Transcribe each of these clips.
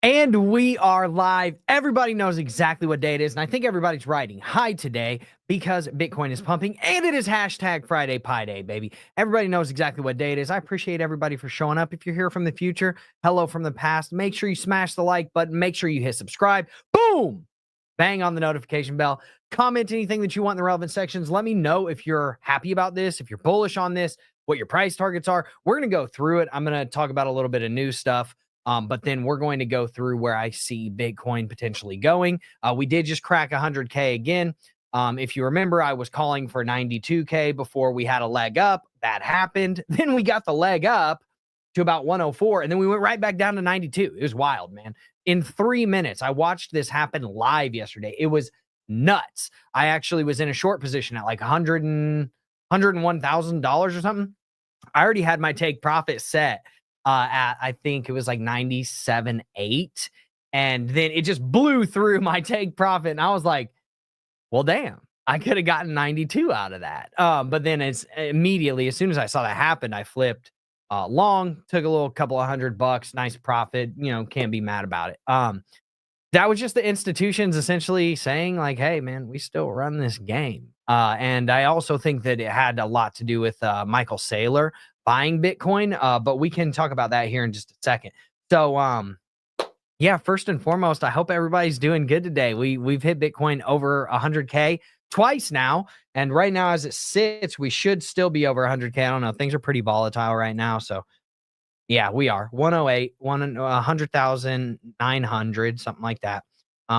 And we are live. Everybody knows exactly what day it is. And I think everybody's writing hi today because Bitcoin is pumping and it is hashtag Friday Pi Day, baby. Everybody knows exactly what day it is. I appreciate everybody for showing up. If you're here from the future, hello from the past. Make sure you smash the like button. Make sure you hit subscribe. Boom! Bang on the notification bell. Comment anything that you want in the relevant sections. Let me know if you're happy about this, if you're bullish on this, what your price targets are. We're going to go through it. I'm going to talk about a little bit of new stuff. But then we're going to go through where I see Bitcoin potentially going. We did just crack 100K again. If you remember, I was calling for 92K before we had a leg up. That happened. Then we got the leg up to about 104, and then we went right back down to 92. It was wild, man. In 3 minutes, I watched this happen live yesterday. It was nuts. I actually was in a short position at like $101,000 or something. I already had my take profit set at, I think it was like 97.8. And then it just blew through my take profit. And I was like, well, damn, I could have gotten 92 out of that. But then it's immediately, as soon as I saw that happen, I flipped long, took a little couple of $100, nice profit, can't be mad about it. That was just the institutions essentially saying like, hey, man, we still run this game. And I also think that it had a lot to do with Michael Saylor buying Bitcoin, but we can talk about that here in just a second. So, yeah, first and foremost, I hope everybody's doing good today. We've hit Bitcoin over 100K twice now, and right now as it sits, we should still be over 100K. I don't know, things are pretty volatile right now, so yeah, we are 108, 100,900, something like that.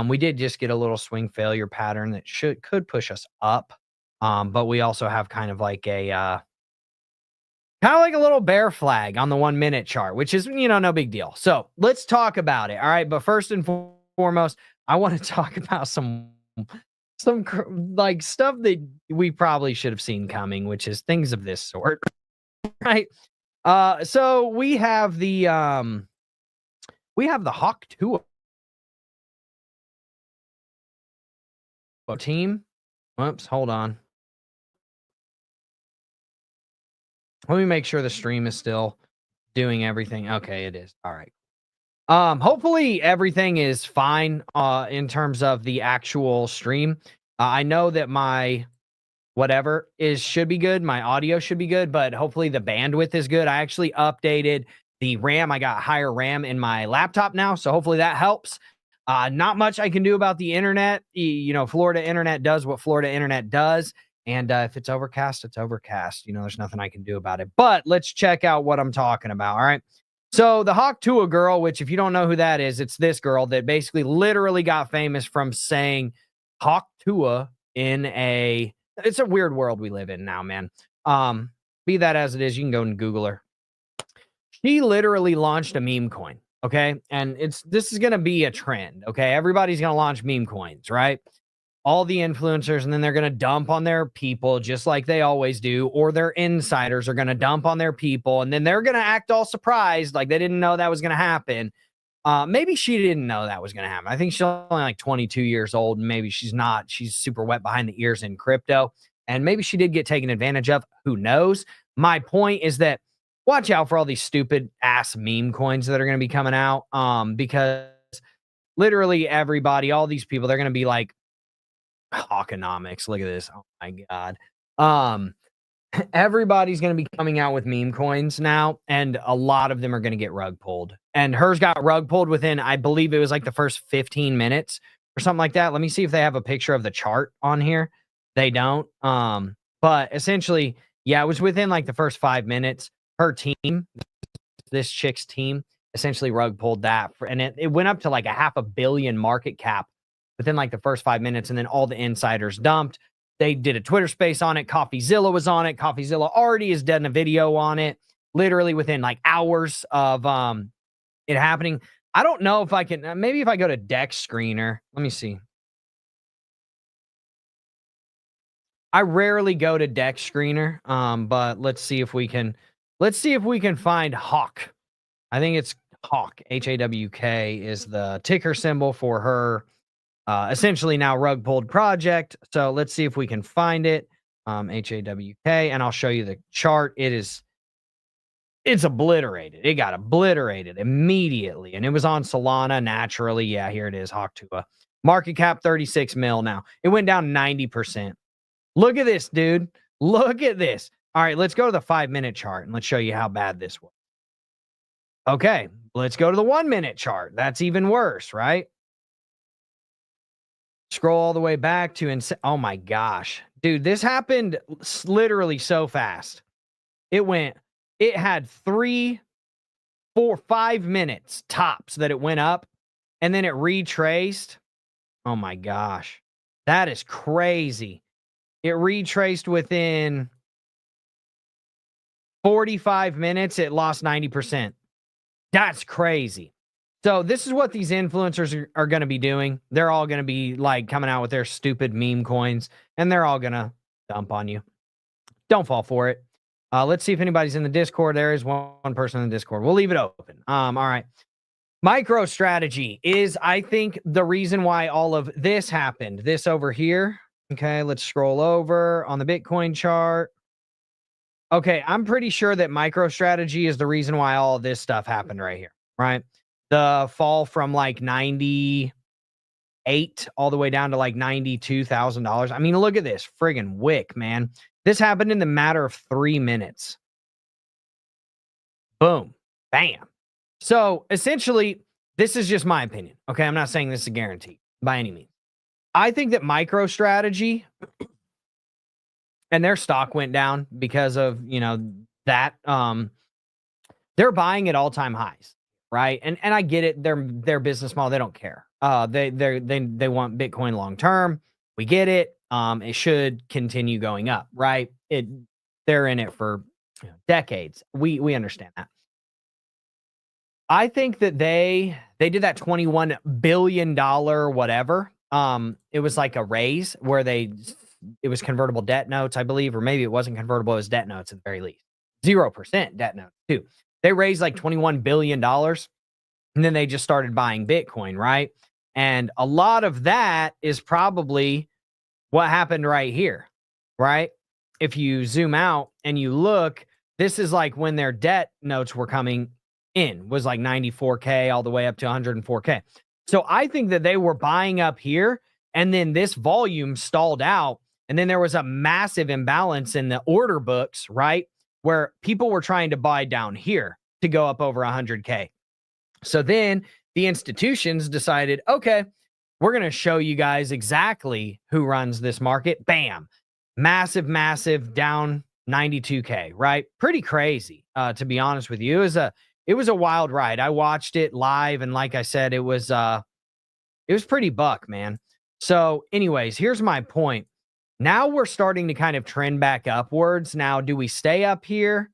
We did just get a little swing failure pattern that could push us up, but we also have kind of like a little bear flag on the 1 minute chart, which is, no big deal. So let's talk about it. All right. But first and foremost, I want to talk about some like stuff that we probably should have seen coming, which is things of this sort. Right. So we have the Hawk Tour team. Whoops, hold on. Let me make sure the stream is still doing everything. Okay, it is. All right. Hopefully everything is fine in terms of the actual stream. I know that my whatever should be good. My audio should be good, but hopefully the bandwidth is good. I actually updated the RAM. I got higher RAM in my laptop now, so hopefully that helps. Not much I can do about the internet. Florida internet does what Florida internet does. And if it's overcast, it's overcast. There's nothing I can do about it. But let's check out what I'm talking about. All right. So the Hawk Tua girl, which if you don't know who that is, it's this girl that basically literally got famous from saying Hawk Tua it's a weird world we live in now, man. Be that as it is, you can go and Google her. She literally launched a meme coin. Okay. And this is going to be a trend. Okay. Everybody's going to launch meme coins, right? All the influencers, and then they're going to dump on their people just like they always do, or their insiders are going to dump on their people, and then they're going to act all surprised like they didn't know that was going to happen. Maybe she didn't know that was going to happen. I think she's only like 22 years old, and maybe she's not. She's super wet behind the ears in crypto, and maybe she did get taken advantage of. Who knows? My point is that watch out for all these stupid ass meme coins that are going to be coming out, because literally everybody, all these people, they're going to be like, Hawkonomics. Look at this. Oh my God. Everybody's going to be coming out with meme coins now, and a lot of them are going to get rug pulled. And hers got rug pulled within, I believe it was like the first 15 minutes or something like that. Let me see if they have a picture of the chart on here. They don't. But essentially, yeah, it was within like the first 5 minutes. Her team, this chick's team, essentially rug pulled that, and it went up to like a $500 million market cap within like the first 5 minutes, and then all the insiders dumped. They did a Twitter space on it. CoffeeZilla was on it. CoffeeZilla already has done a video on it, literally within like hours of it happening. I don't know if I can, maybe if I go to Dex Screener, let me see. I rarely go to Dex Screener, but let's see if we can find Hawk. I think it's Hawk. HAWK is the ticker symbol for her. Essentially now rug pulled project. So let's see if we can find it. HAWK, and I'll show you the chart. It is It's obliterated. It got obliterated immediately. And it was on Solana naturally. Yeah, here it is, Hawktua. Market cap 36 mil now. It went down 90%. Look at this, dude. Look at this. All right, let's go to the 5-minute chart and let's show you how bad this was. Okay, let's go to the 1-minute chart. That's even worse, right? Scroll all the way back to oh my gosh. Dude, this happened literally so fast. It had 3, 4, 5 minutes tops that it went up, and then it retraced. Oh my gosh. That is crazy. It retraced within 45 minutes. It lost 90%. That's crazy. So this is what these influencers are going to be doing. They're all going to be like coming out with their stupid meme coins, and they're all going to dump on you. Don't fall for it. Let's see if anybody's in the Discord. There is one person in the Discord. We'll leave it open. All right. MicroStrategy is, I think, the reason why all of this happened. This over here. Okay, let's scroll over on the Bitcoin chart. Okay, I'm pretty sure that MicroStrategy is the reason why all of this stuff happened right here, right? The fall from like 98 all the way down to like $92,000. I mean, look at this friggin' wick, man. This happened in the matter of 3 minutes. Boom. Bam. So essentially, this is just my opinion. Okay. I'm not saying this is a guarantee by any means. I think that MicroStrategy and their stock went down because of, that, they're buying at all-time highs, right? And I get it. Their business model, they don't care. They want Bitcoin long-term. We get it. It should continue going up, right? They're in it for decades. We understand that. I think that they did that $21 billion whatever. It was like a raise where it was convertible debt notes, I believe, or maybe it wasn't convertible, it was debt notes at the very least. 0% debt notes too. They raised like $21 billion and then they just started buying Bitcoin, right? And a lot of that is probably what happened right here, right? If you zoom out and you look, this is like when their debt notes were coming in, was like 94K all the way up to 104K. So I think that they were buying up here and then this volume stalled out. And then there was a massive imbalance in the order books, right? Where people were trying to buy down here to go up over 100K. So then the institutions decided, okay, we're going to show you guys exactly who runs this market. Bam. Massive, down 92K, right? Pretty crazy, to be honest with you. It was a wild ride. I watched it live, and like I said, it was pretty buck, man. So anyways, here's my point. Now we're starting to kind of trend back upwards. Now, do we stay up here?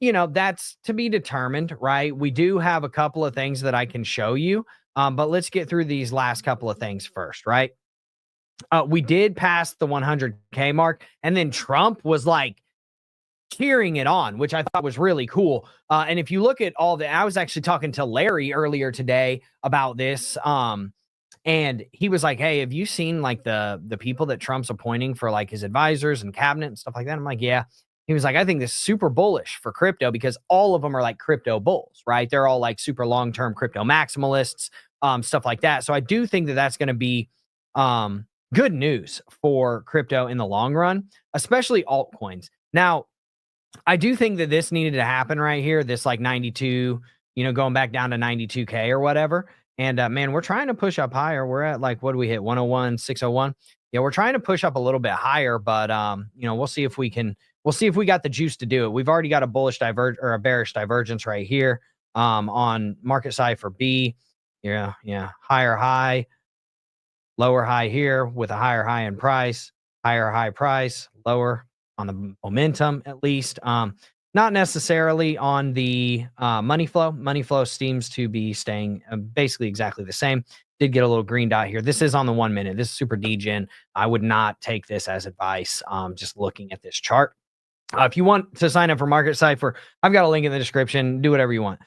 That's to be determined, right? We do have a couple of things that I can show you, but let's get through these last couple of things first, right? We did pass the 100K mark, and then Trump was like cheering it on, which I thought was really cool. And if you look at I was actually talking to Larry earlier today about this, and he was like, hey, have you seen like the people that Trump's appointing for like his advisors and cabinet and stuff like that? I'm like, yeah. He was like, I think this is super bullish for crypto because all of them are like crypto bulls, right? They're all like super long-term crypto maximalists, stuff like that. So I do think that that's going to be good news for crypto in the long run, especially altcoins. Now, I do think that this needed to happen right here. This like 92, going back down to 92K or whatever. And man, we're trying to push up higher. We're at like, what do we hit? 101, 601. Yeah, we're trying to push up a little bit higher, but we'll see if we got the juice to do it. We've already got a bullish or a bearish divergence right here on market side for B. Yeah. Higher high, lower high here with a higher high in price, higher high price, lower on the momentum at least. Not necessarily on the money flow. Money flow seems to be staying basically exactly the same. Did get a little green dot here. This is on the 1 minute. This is super degen. I would not take this as advice. Just looking at this chart. If you want to sign up for Market Cipher, I've got a link in the description. Do whatever you want.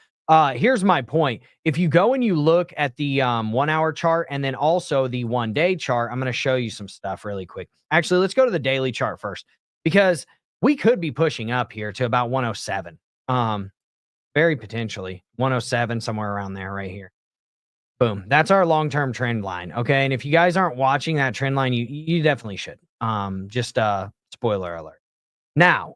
Here's my point. If you go and you look at the 1 hour chart and then also the 1 day chart, I'm going to show you some stuff really quick. Actually, let's go to the daily chart first because we could be pushing up here to about 107. very potentially 107, somewhere around there right here. Boom. That's our long-term trend line. Okay. And if you guys aren't watching that trend line, you definitely should. Just spoiler alert. Now,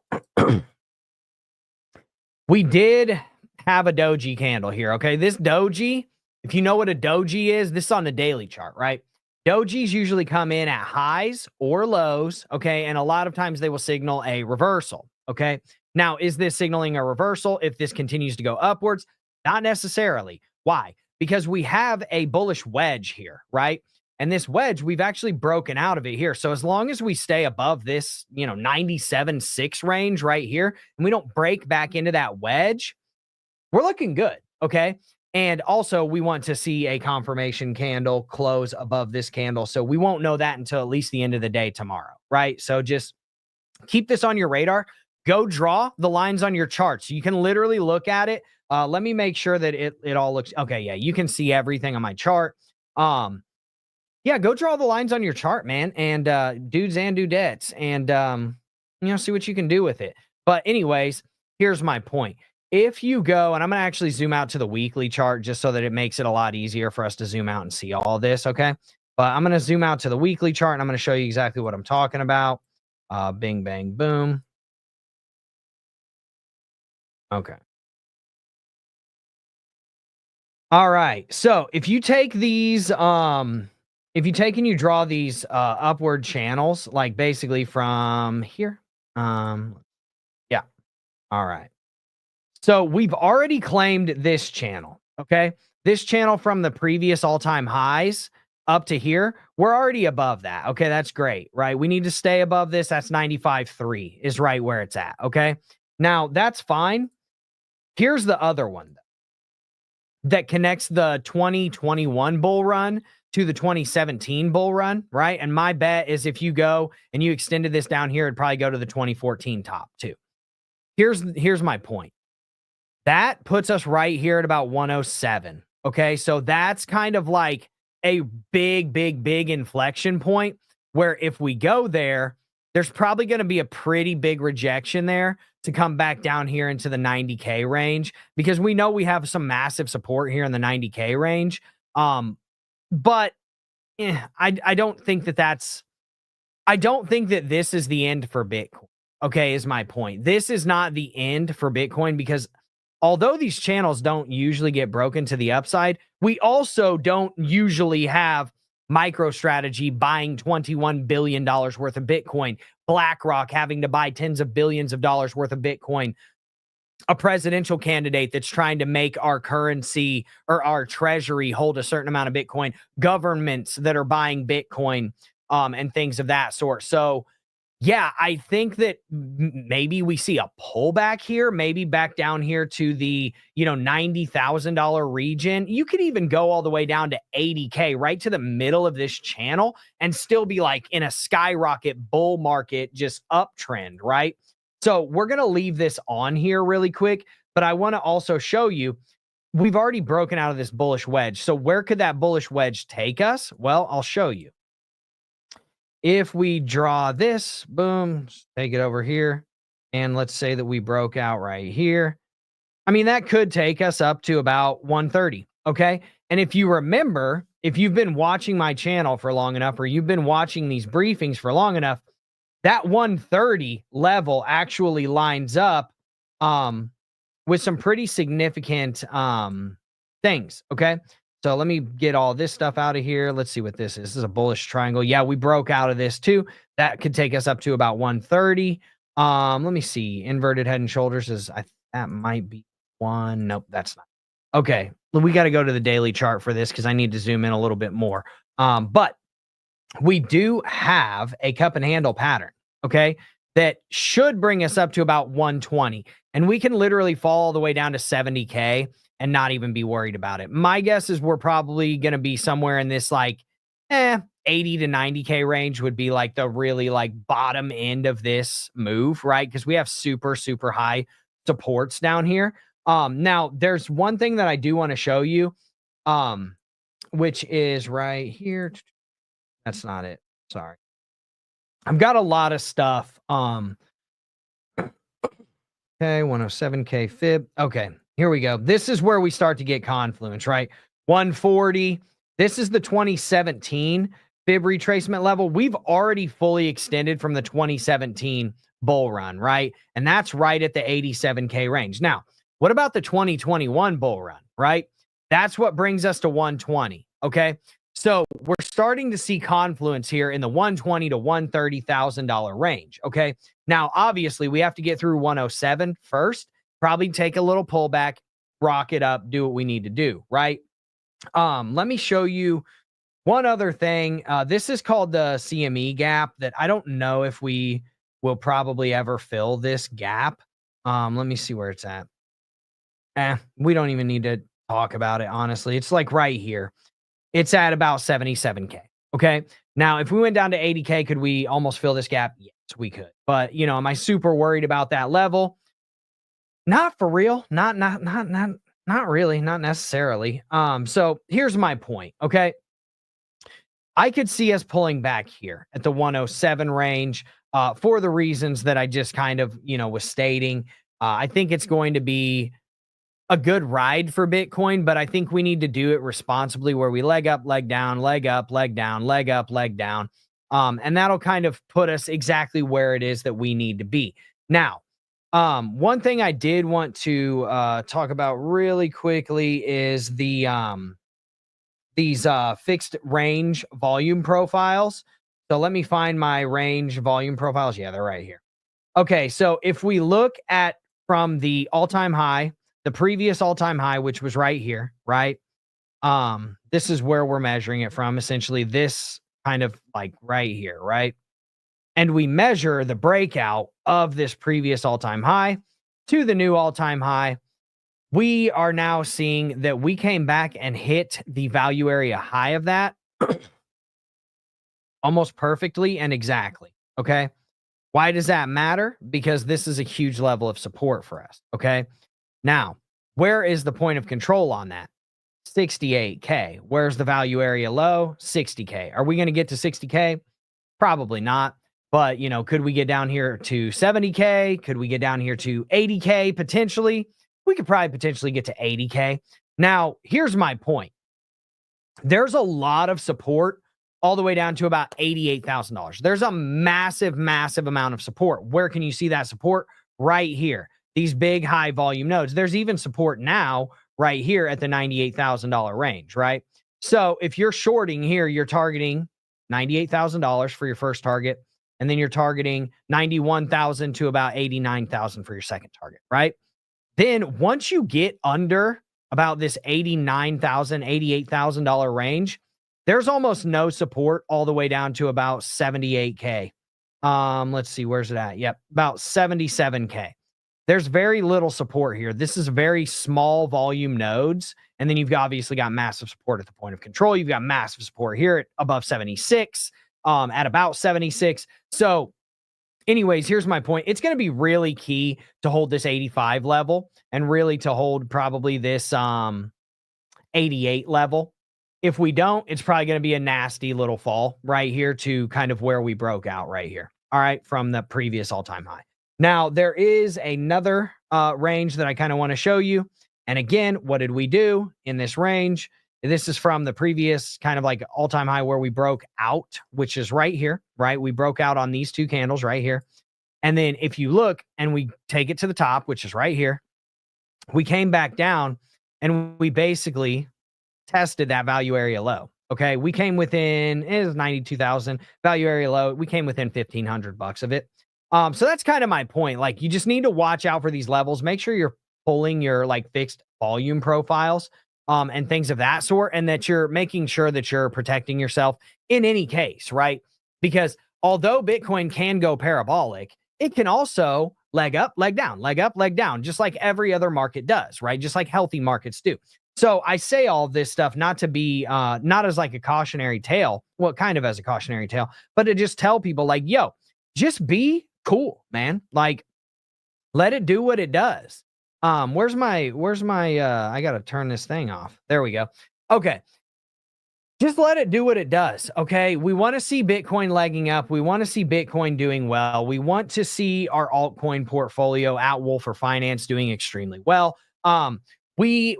we did have a doji candle here. Okay. This doji, if you know what a doji is, this is on the daily chart, right? Dojis usually come in at highs or lows. Okay. And a lot of times they will signal a reversal. Okay. Now, is this signaling a reversal if this continues to go upwards? Not necessarily. Why? Because we have a bullish wedge here, right? And this wedge, we've actually broken out of it here. So as long as we stay above this, 97.6 range right here, and we don't break back into that wedge, we're looking good. Okay. And also, we want to see a confirmation candle close above this candle. So we won't know that until at least the end of the day tomorrow, right? So just keep this on your radar. Go draw the lines on your chart. So you can literally look at it. Let me make sure that it all looks okay. Yeah, you can see everything on my chart. Yeah, go draw the lines on your chart, man, and dudes and dudettes, and see what you can do with it. But anyways, here's my point. If you go, and I'm going to actually zoom out to the weekly chart just so that it makes it a lot easier for us to zoom out and see all this, okay? But I'm going to zoom out to the weekly chart, and I'm going to show you exactly what I'm talking about. Bing, bang, boom. Okay. All right. So if you take these, if you take and you draw these upward channels, like basically from here, yeah. All right. So we've already claimed this channel. Okay. This channel from the previous all-time highs up to here, we're already above that. Okay. That's great, right? We need to stay above this. That's 95.3 is right where it's at. Okay. Now that's fine. Here's the other one that connects the 2021 bull run to the 2017 bull run, right? And my bet is if you go and you extended this down here, it'd probably go to the 2014 top too. Here's my point. That puts us right here at about 107. Okay. So that's kind of like a big inflection point where if we go there, there's probably going to be a pretty big rejection there to come back down here into the 90K range because we know we have some massive support here in the 90K range. But I don't think I don't think that this is the end for Bitcoin. Okay, is my point. This is not the end for Bitcoin because although these channels don't usually get broken to the upside, we also don't usually have MicroStrategy buying $21 billion worth of Bitcoin, BlackRock having to buy tens of billions of dollars worth of Bitcoin, a presidential candidate that's trying to make our currency or our treasury hold a certain amount of Bitcoin, governments that are buying Bitcoin, and things of that sort. So yeah, I think that maybe we see a pullback here, maybe back down here to the, $90,000 region. You could even go all the way down to 80K, right to the middle of this channel and still be like in a skyrocket bull market, just uptrend, right? So we're going to leave this on here really quick, but I want to also show you, we've already broken out of this bullish wedge. So where could that bullish wedge take us? Well, I'll show you. If we draw this, boom, take it over here. And let's say that we broke out right here. I mean, that could take us up to about 130. Okay. And if you remember, if you've been watching my channel for long enough, or you've been watching these briefings for long enough, that 130 level actually lines up with some pretty significant things. Okay. So let me get all this stuff out of here. Let's see what this is. This is a bullish triangle. Yeah, we broke out of this too. That could take us up to about 130. Let me see. Inverted head and shoulders that might be one. Nope, that's not. Okay. We got to go to the daily chart for this because I need to zoom in a little bit more. But we do have a cup and handle pattern. Okay. That should bring us up to about 120. And we can literally fall all the way down to 70K and not even be worried about it. My guess is we're probably going to be somewhere in this 80 to 90K range would be like the really bottom end of this move, right? Because we have super high supports down here. Now there's one thing that I do want to show you, which is right here. That's not it. Sorry. I've got a lot of stuff. Okay, 107K fib. Okay. Here we go. This is where we start to get confluence, right? 140. This is the 2017 fib retracement level. We've already fully extended from the 2017 bull run, right? And that's right at the 87K range. Now, what about the 2021 bull run, right? That's what brings us to 120, okay? So we're starting to see confluence here in the $120,000 to $130,000 range, okay? Now, obviously, we have to get through 107 first, probably take a little pullback, rock it up, do what we need to do, right? Let me show you one other thing. This is called the CME gap that I don't know if we will probably ever fill this gap. Let me see where it's at. We don't even need to talk about it, honestly. It's like right here. It's at about 77K. Okay. Now, if we went down to 80K, could we almost fill this gap? Yes, we could. But, you know, am I super worried about that level? Not for real. Not really. Not necessarily. So here's my point. Okay. I could see us pulling back here at the 107 range for the reasons that I just kind of, you know, was stating. I think it's going to be a good ride for Bitcoin, but I think we need to do it responsibly where we leg up, leg down, leg up, leg down, leg up, leg down. And that'll kind of put us exactly where it is that we need to be. Now, one thing I did want to talk about really quickly is the these fixed range volume profiles. So let me find my range volume profiles. Yeah, they're right here. Okay, so if we look at from the all-time high, the previous all-time high, which was right here, right? This is where we're measuring it from, essentially this kind of like right here, right? And we measure the breakout of this previous all-time high to the new all-time high. We are now seeing that we came back and hit the value area high of that almost perfectly and exactly, okay? Why does that matter? Because this is a huge level of support for us, okay? Now, where is the point of control on that? 68K. Where's the value area low? 60K. Are we going to get to 60K? Probably not. But, you know, could we get down here to 70K? Could we get down here to 80K potentially? We could probably potentially get to 80K. Now, here's my point. There's a lot of support all the way down to about $88,000. There's a massive, massive amount of support. Where can you see that support? Right here. These big high volume nodes. There's even support now right here at the $98,000 range, right? So if you're shorting here, you're targeting $98,000 for your first target, and then you're targeting 91,000 to about 89,000 for your second target, right? Then once you get under about this $89,000, $88,000 range, there's almost no support all the way down to about 78K. Let's see, where's it at? Yep, about 77K. There's very little support here. This is very small volume nodes. And then you've obviously got massive support at the point of control. You've got massive support here at above 76, at about 76. So anyways, here's my point. It's going to be really key to hold this 85 level and really to hold probably this 88 level. If we don't, it's probably going to be a nasty little fall right here to kind of where we broke out right here. All right, from the previous all-time high. Now, there is another range that I kind of want to show you. And again, what did we do in this range? This is from the previous kind of like all-time high where we broke out, which is right here, right? We broke out on these two candles right here. And then if you look and we take it to the top, which is right here, we came back down and we basically tested that value area low. Okay. We came within, it is 92,000 value area low. We came within $1,500 of it. So that's kind of my point. Like you just need to watch out for these levels. Make sure you're pulling your like fixed volume profiles and things of that sort, and that you're making sure that you're protecting yourself in any case, right? Because although Bitcoin can go parabolic, it can also leg up, leg down, leg up, leg down, just like every other market does, right? Just like healthy markets do. So I say all of this stuff not to be, not as like a cautionary tale, well, kind of as a cautionary tale, but to just tell people like, yo, just be cool, man. Like, let it do what it does. Where's my, I got to turn this thing off. There we go. Okay. Just let it do what it does. Okay. We want to see Bitcoin legging up. We want to see Bitcoin doing well. We want to see our altcoin portfolio at Wolfer Finance doing extremely well. We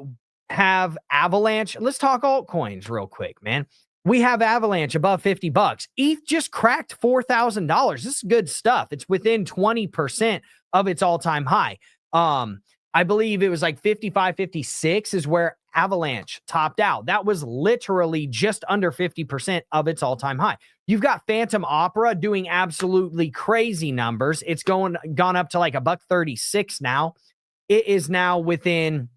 have Avalanche. Let's talk altcoins real quick, man. We have Avalanche above 50 bucks. ETH just cracked $4,000. This is good stuff. It's within 20% of its all-time high. I believe it was like 55, 56 is where Avalanche topped out. That was literally just under 50% of its all-time high. You've got Phantom Opera doing absolutely crazy numbers. It's gone up to like $1.36 now. It is now within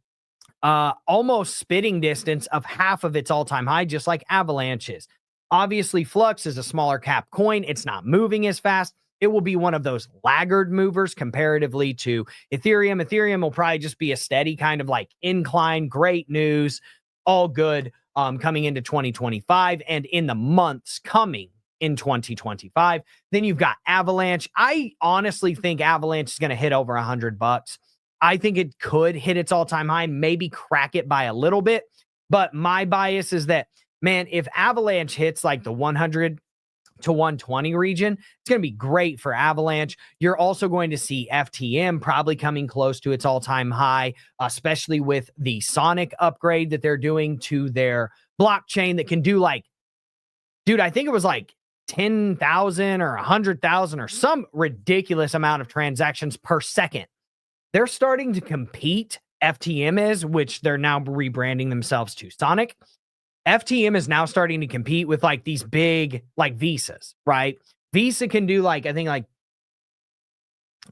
almost spitting distance of half of its all-time high, just like Avalanche is. Obviously, Flux is a smaller cap coin. It's not moving as fast. It will be one of those laggard movers comparatively to Ethereum. Ethereum will probably just be a steady kind of like incline. Great news, all good coming into 2025 and in the months coming in 2025. Then you've got Avalanche. I honestly think Avalanche is going to hit over $100. I think it could hit its all-time high, maybe crack it by a little bit. But my bias is that, man, if Avalanche hits like the 100 to 120 region, it's going to be great for Avalanche. You're also going to see FTM probably coming close to its all-time high, especially with the Sonic upgrade that they're doing to their blockchain that can do like, dude, I think it was like 10,000 or 100,000 or some ridiculous amount of transactions per second. They're starting to compete. FTM is, which they're now rebranding themselves to Sonic. FTM is now starting to compete with like these big like Visas, right? Visa can do like, I think like,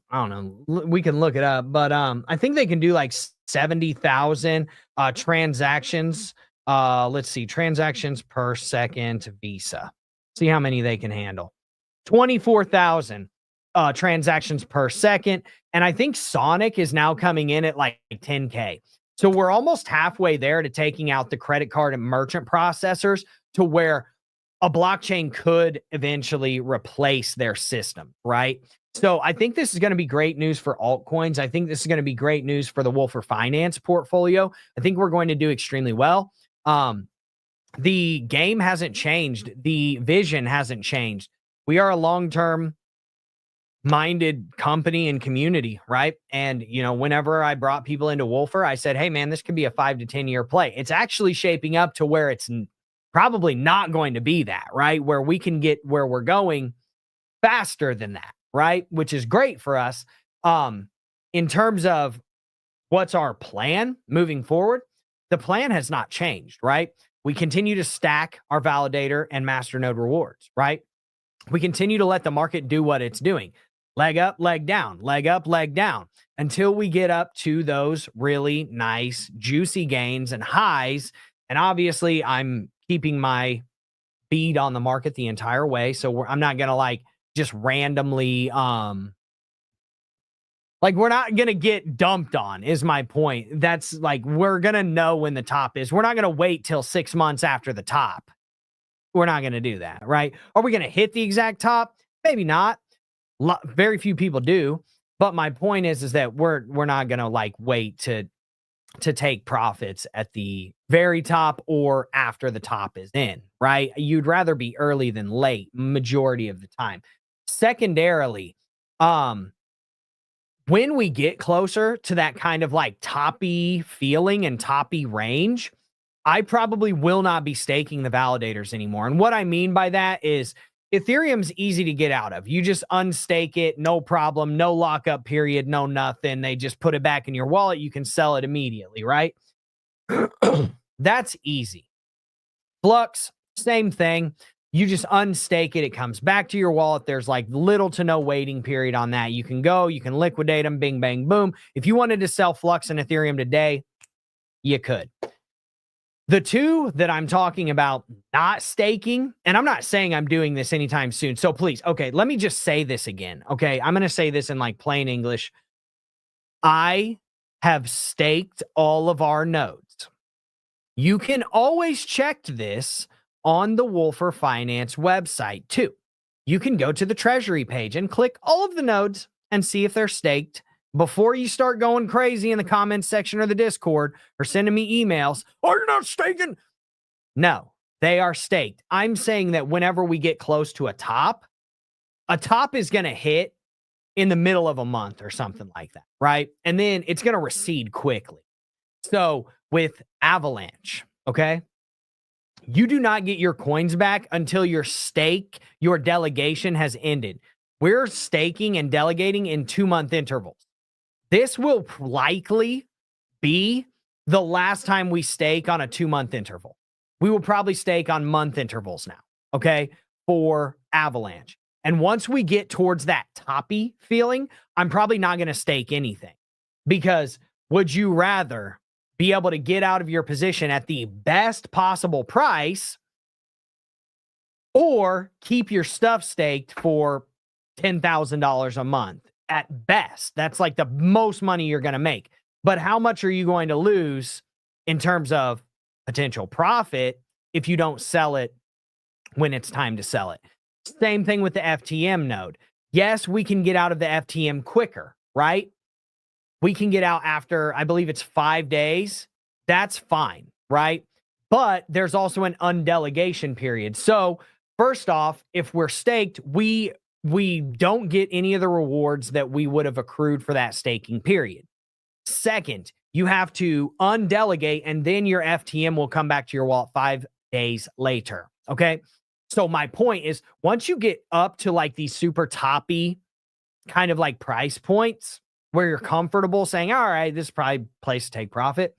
I don't know, we can look it up, but I think they can do like 70,000 transactions. Let's see, transactions per second to Visa. See how many they can handle. 24,000 transactions per second. And I think Sonic is now coming in at like 10K. So we're almost halfway there to taking out the credit card and merchant processors to where a blockchain could eventually replace their system, right? So I think this is going to be great news for altcoins. I think this is going to be great news for the Wolfer Finance portfolio. I think we're going to do extremely well. The game hasn't changed. The vision hasn't changed. We are a long-term minded company and community, right? And, you know, whenever I brought people into Wolfer, I said, hey, man, this could be a 5 to 10 year play. It's actually shaping up to where it's probably not going to be that, right? Where we can get where we're going faster than that, right? Which is great for us. In terms of what's our plan moving forward, the plan has not changed, right? We continue to stack our validator and masternode rewards, right? We continue to let the market do what it's doing. Leg up, leg down, leg up, leg down, until we get up to those really nice, juicy gains and highs. And obviously, I'm keeping my bead on the market the entire way. So I'm not going to like just randomly, like we're not going to get dumped on is my point. That's like, we're going to know when the top is. We're not going to wait till 6 months after the top. We're not going to do that, right? Are we going to hit the exact top? Maybe not. Very few people do, but my point is that we're not gonna like wait to take profits at the very top or after the top is in, right? You'd rather be early than late majority of the time. Secondarily, when we get closer to that kind of like toppy feeling and toppy range, I probably will not be staking the validators anymore. And what I mean by that is Ethereum's easy to get out of. You just unstake it, no problem, no lockup period, no nothing. They just put it back in your wallet. You can sell it immediately, right? That's easy. Flux, same thing. You just unstake it. It comes back to your wallet. There's like little to no waiting period on that. You can go, you can liquidate them, bing, bang, boom. If you wanted to sell Flux and Ethereum today, you could. The two that I'm talking about not staking, and I'm not saying I'm doing this anytime soon. So please, okay, let me just say this again. Okay, I'm going to say this in like plain English. I have staked all of our nodes. You can always check this on the Wolfer Finance website too. You can go to the treasury page and click all of the nodes and see if they're staked. Before you start going crazy in the comments section or the Discord or sending me emails, oh, you're not staking. No, they are staked. I'm saying that whenever we get close to a top is going to hit in the middle of a month or something like that, right? And then it's going to recede quickly. So with Avalanche, okay, you do not get your coins back until your delegation has ended. We're staking and delegating in 2-month intervals. This will likely be the last time we stake on a 2-month interval. We will probably stake on month intervals now, okay, for Avalanche. And once we get towards that toppy feeling, I'm probably not going to stake anything, because would you rather be able to get out of your position at the best possible price or keep your stuff staked for $10,000 a month at best? That's like the most money you're going to make. But how much are you going to lose in terms of potential profit if you don't sell it when it's time to sell it? Same thing with the FTM node. Yes, we can get out of the FTM quicker, right? We can get out after, I believe it's 5 days. That's fine, right? But there's also an undelegation period. So first off, if we're staked, we don't get any of the rewards that we would have accrued for that staking period. Second, you have to undelegate, and then your FTM will come back to your wallet 5 days later, okay? So my point is, once you get up to like these super toppy kind of like price points where you're comfortable saying, all right, this is probably a place to take profit,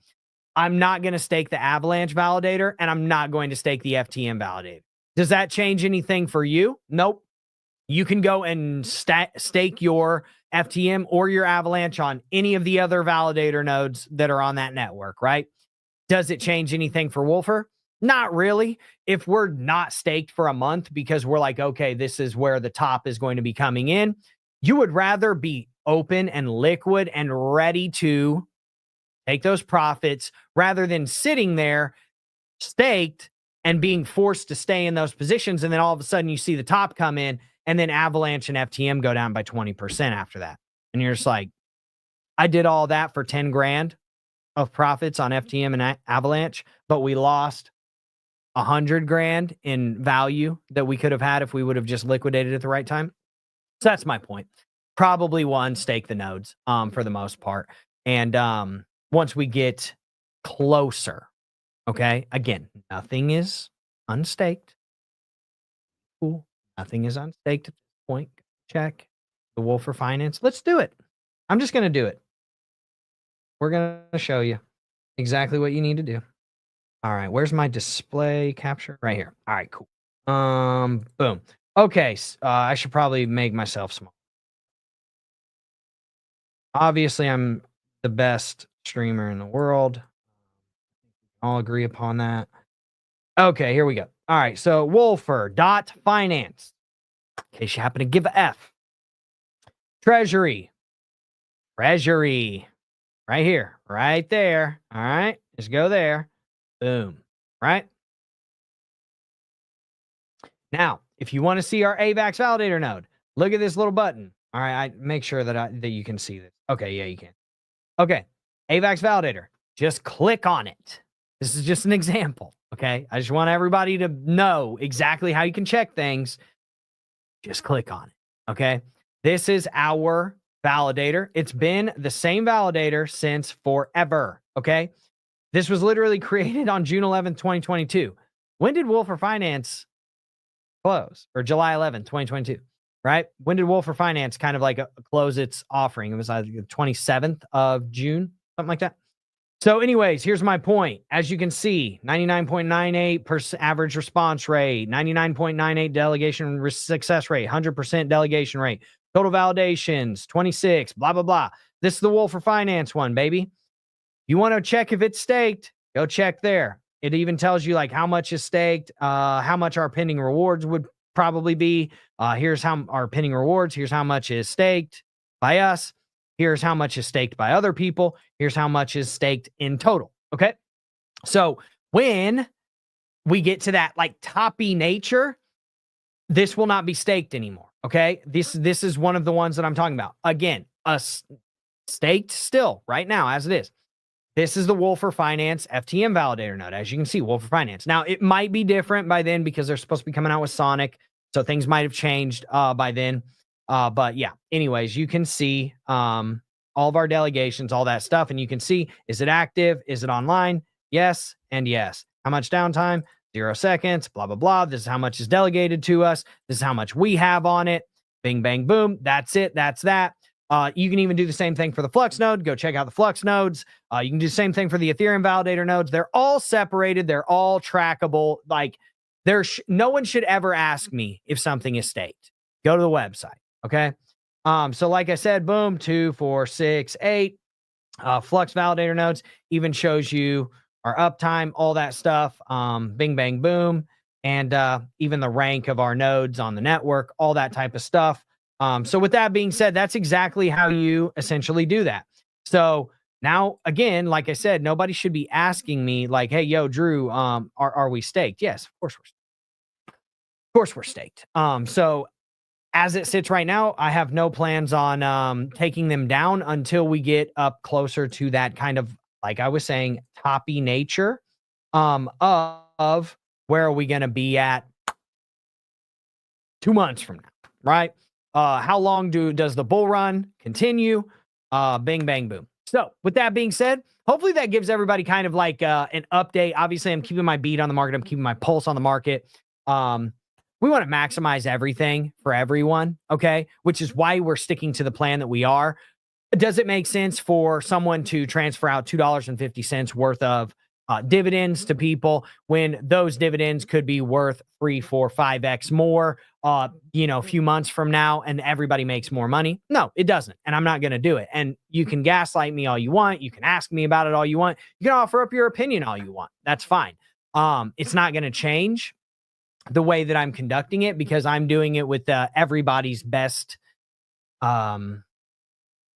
I'm not going to stake the Avalanche validator, and I'm not going to stake the FTM validator. Does that change anything for you? Nope. You can go and stake your FTM or your Avalanche on any of the other validator nodes that are on that network, right? Does it change anything for Wolfer? Not really. If we're not staked for a month because we're like, okay, this is where the top is going to be coming in, you would rather be open and liquid and ready to take those profits rather than sitting there staked and being forced to stay in those positions. And then all of a sudden you see the top come in, and then Avalanche and FTM go down by 20% after that. And you're just like, I did all that for 10 grand of profits on FTM and Avalanche, but we lost 100 grand in value that we could have had if we would have just liquidated at the right time. So that's my point. Probably one, stake the nodes for the most part. And once we get closer, okay, again, nothing is unstaked. Cool. Nothing is unstaked at this point. Check the Wolfer Finance. Let's do it. I'm just going to do it. We're going to show you exactly what you need to do. All right. Where's my display capture? Right here. All right, cool. Boom. Okay. I should probably make myself small. Obviously, I'm the best streamer in the world. I'll agree upon that. Okay, here we go. All right. So Wolfer.finance. In case you happen to give a F. Treasury. Right here. Right there. All right. Just go there. Boom. Right? Now, if you want to see our AVAX validator node, look at this little button. All right. I make sure that you can see this. Okay. Yeah, you can. Okay. AVAX validator. Just click on it. This is just an example. Okay. I just want everybody to know exactly how you can check things. Just click on it. Okay. This is our validator. It's been the same validator since forever. Okay. This was literally created on June 11th, 2022. When did Wolfer Finance close? Or July 11th, 2022, right? When did Wolfer Finance kind of like close its offering? It was like the 27th of June, something like that. So anyways, here's my point. As you can see, 99.98% average response rate, 99.98 delegation success rate, 100% delegation rate, total validations, 26, blah, blah, blah. This is the Wolfer Finance one, baby. You want to check if it's staked, go check there. It even tells you like how much is staked, how much our pending rewards would probably be. Here's how our pending rewards. Here's how much is staked by us. Here's how much is staked by other people. Here's how much is staked in total. Okay. So when we get to that like toppy nature, this will not be staked anymore. Okay. This is one of the ones that I'm talking about. Again, staked still right now as it is. This is the Wolfer Finance FTM validator node. As you can see, Wolfer Finance. Now it might be different by then because they're supposed to be coming out with Sonic. So things might have changed by then. But yeah, anyways, you can see all all of our delegations, all that stuff. And you can see, is it active? Is it online? Yes and yes. How much downtime? 0 seconds, blah, blah, blah. This is how much is delegated to us. This is how much we have on it. Bing, bang, boom. That's it. That's that. You can even do the same thing for the Flux node. Go check out the Flux nodes. You can do the same thing for the Ethereum validator nodes. They're all separated. They're all trackable. Like no one should ever ask me if something is staked. Go to the website. Okay. So like I said, boom, 2, 4, 6, 8 Flux validator nodes even shows you our uptime, all that stuff. Bing, bang, boom. And even the rank of our nodes on the network, all that type of stuff. So with that being said, that's exactly how you essentially do that. So now, again, like I said, nobody should be asking me like, hey, yo, Drew, are we staked? Yes, of course we're staked. So as it sits right now, I have no plans on taking them down until we get up closer to that kind of, like I was saying, toppy nature of where are we going to be at 2 months from now, right? How long does the bull run continue? Bing, bang, boom. So with that being said, hopefully that gives everybody kind of like an update. Obviously, I'm keeping my beat on the market. I'm keeping my pulse on the market. We want to maximize everything for everyone, okay? Which is why we're sticking to the plan that we are. Does it make sense for someone to transfer out $2.50 worth of dividends to people when those dividends could be worth 3, 4, 5x more, a few months from now, and everybody makes more money? No, it doesn't. And I'm not going to do it. And you can gaslight me all you want. You can ask me about it all you want. You can offer up your opinion all you want. That's fine. It's not going to change the way that I'm conducting it because I'm doing it with everybody's best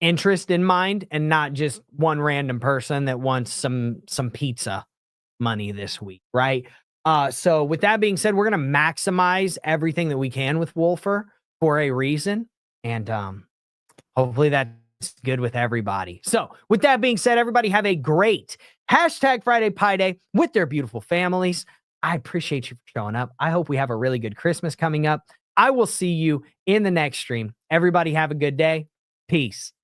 interest in mind and not just one random person that wants some pizza money this week, right? So with that being said, we're going to maximize everything that we can with Wolfer for a reason. And hopefully that's good with everybody. So with that being said, everybody have a great #Friday Pi Day with their beautiful families. I appreciate you for showing up. I hope we have a really good Christmas coming up. I will see you in the next stream. Everybody have a good day. Peace.